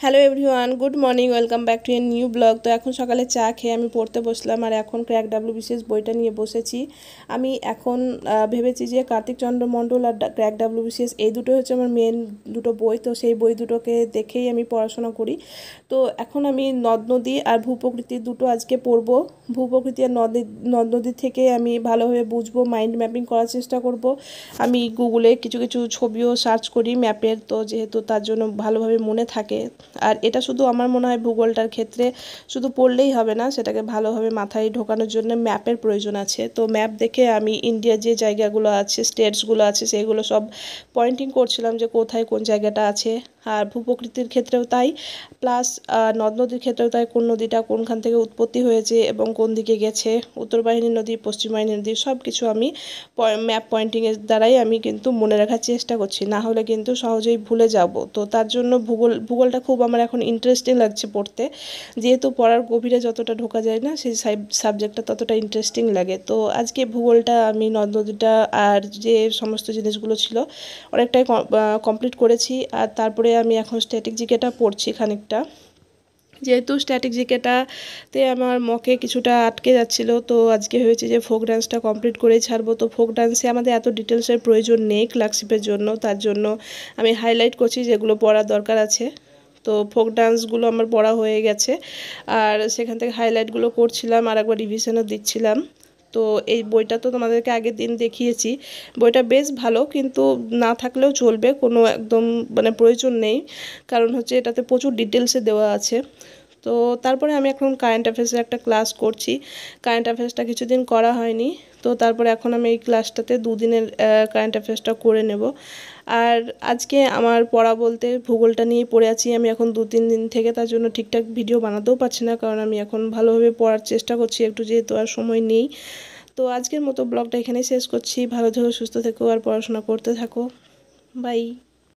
Hello everyone, good morning, welcome back to a new blog. তো এখন সকালে চা খেয়ে আমি পড়তে বসলাম, আর এখন ক্র্যাক WBCS বইটা নিয়ে বসেছি। আমি এখন ভেবেছি যে কার্তিক চন্দ্র মণ্ডল আর ক্র্যাক WBCS এই দুটো হচ্ছে আমার মেন দুটো বই। তো সেই বই দুটোকে দেখেই আমি পড়াশোনা করি। তো এখন আমি নদ নদী আর ভূপ্রকৃতি দুটো আজকে পড়বো। ভূপ্রকৃতি আর নদ নদী থেকে আমি ভালোভাবে বুঝবো, মাইন্ড ম্যাপিং করার চেষ্টা করব। আমি গুগলে কিছু কিছু ছবিও সার্চ করি ম্যাপের, তো যেহেতু তার জন্য ভালোভাবে মনে থাকে। আর এটা শুধু আমার মনে হয় ভূগোলটার ক্ষেত্রে শুধু পড়লেই হবে না, সেটাকে ভালোভাবে মাথায় ঢোকানোর জন্য ম্যাপের প্রয়োজন আছে। তো ম্যাপ দেখে আমি ইন্ডিয়ার যে জায়গাগুলো আছে, স্টেটসগুলো আছে, সেগুলো সব পয়েন্টিং করছিলাম যে কোথায় কোন জায়গাটা আছে। আর ভূপ্রকৃতির ক্ষেত্রেও তাই, প্লাস নদ নদীর ক্ষেত্রেও তাই, কোন নদীটা কোনখান থেকে উৎপত্তি হয়েছে এবং কোন দিকে গেছে, উত্তর বাহিনী নদী, পশ্চিম বাহিনী নদী, সব কিছু আমি ম্যাপ পয়েন্টিংয়ের দ্বারাই আমি কিন্তু মনে রাখার চেষ্টা করছি, না হলে কিন্তু সহজেই ভুলে যাব। তো তার জন্য ভূগোলটা খুব আমার এখন ইন্টারেস্টিং লাগছে পড়তে, যেহেতু পড়ার গভীরে যতটা ঢোকা যায় না, সেই সাবজেক্টটা ততটা ইন্টারেস্টিং লাগে। তো আজকে ভূগোলটা আমি নদ নদীটা আর যে সমস্ত জিনিসগুলো ছিল অনেকটাই কমপ্লিট করেছি। আর তারপরে আমি এখন স্ট্যাটিক জিকেটা পড়ছি খানিকটা, যেহেতু স্ট্যাটিক জিকেটাতে আমার মকে কিছুটা আটকে যাচ্ছিলো। তো আজকে হয়েছে যে ফোক ডান্সটা কমপ্লিট করেই ছাড়বো। তো ফোক ডান্সে আমাদের এত ডিটেলসের প্রয়োজন নেই ক্লার্কশিপের জন্য, তার জন্য আমি হাইলাইট করছি যেগুলো পড়ার দরকার আছে। তো ফোক ডান্সগুলো আমার পড়া হয়ে গেছে, আর সেখান থেকে হাইলাইটগুলো করছিলাম আর একবার রিভিশনও দিচ্ছিলাম। তো এই বইটা তো তোমাদেরকে আগের দিন দেখিয়েছি, বইটা বেশ ভালো, কিন্তু না থাকলেও চলবে, কোনো একদম মানে প্রয়োজন নেই, কারণ হচ্ছে এটাতে প্রচুর ডিটেলসে দেওয়া আছে। তো তারপরে আমি এখন কারেন্ট অ্যাফেয়ার্সের একটা ক্লাস করছি। কারেন্ট অ্যাফেয়ার্সটা কিছুদিন করা হয়নি, তো তারপরে এখন আমি এই ক্লাসটাতে দুদিনের কারেন্ট অ্যাফেয়ার্সটা করে নেব। আর আজকে আমার পড়া বলতে ভূগোলটা নিয়েই পড়ে আছি আমি এখন 2-3 দিন থেকে, তার জন্য ঠিকঠাক ভিডিও বানাতেও পারছি না, কারণ আমি এখন ভালোভাবে পড়ার চেষ্টা করছি একটু, যেহেতু আর সময় নেই। তো আজকের মতো ব্লগটা এখানেই শেষ করছি। ভালো থেকো, সুস্থ থেকো আর পড়াশোনা করতে থাকো। বাই।